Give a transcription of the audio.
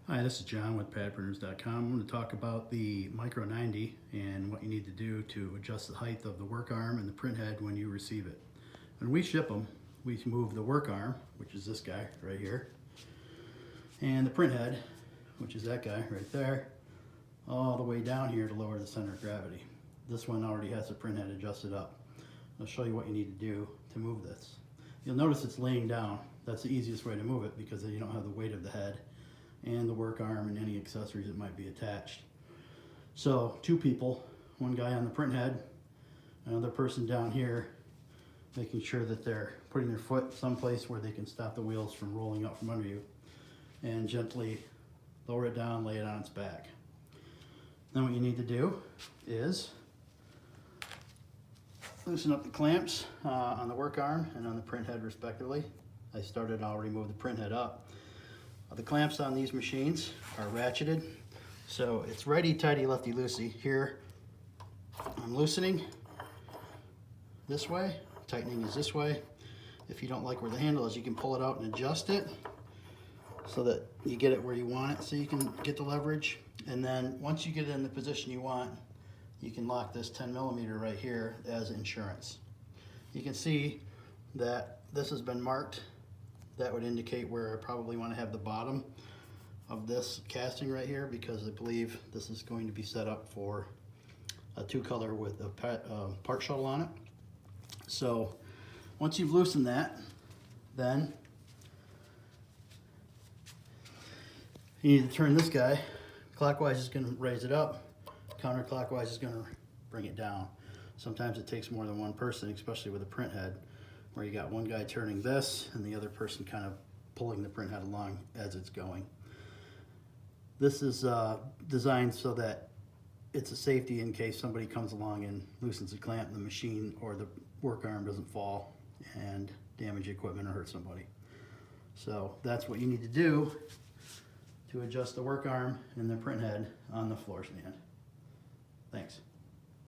Hi, this is John with PadPrinters.com. I'm going to talk about the Micro 90 and what you need to do to adjust the height of the work arm and the print head when you receive it. When we ship them, we move the work arm, which is this guy right here, and the print head, which is that guy right there, all the way down here to lower the center of gravity. This one already has the print head adjusted up. I'll show you what you need to do to move this. You'll notice it's laying down. That's the easiest way to move it because then you don't have the weight of the head and the work arm and any accessories that might be attached. So two people, one guy on the print head, another person down here, making sure that they're putting their foot someplace where they can stop the wheels from rolling out from under you, and gently lower it down, lay it on its back. Then what you need to do is loosen up the clamps on the work arm and on the print head respectively. I'll remove the print head up. The clamps on these machines are ratcheted, so it's righty-tighty, lefty-loosey. Here, I'm loosening this way, tightening is this way. If you don't like where the handle is, you can pull it out and adjust it so that you get it where you want it so you can get the leverage. And then once you get it in the position you want, you can lock this 10mm right here as insurance. You can see that this has been marked. That would indicate where I probably want to have the bottom of this casting right here, because I believe this is going to be set up for a 2-color with a part shuttle on it. So once you've loosened that, then you need to turn this guy. Clockwise is going to raise it up, counterclockwise is going to bring it down. Sometimes it takes more than one person, especially with a print head, where you got one guy turning this and the other person kind of pulling the print head along as it's going. This is designed so that it's a safety in case somebody comes along and loosens the clamp in the machine, or the work arm doesn't fall and damage equipment or hurt somebody. So that's what you need to do to adjust the work arm and the print head on the floor stand. Thanks.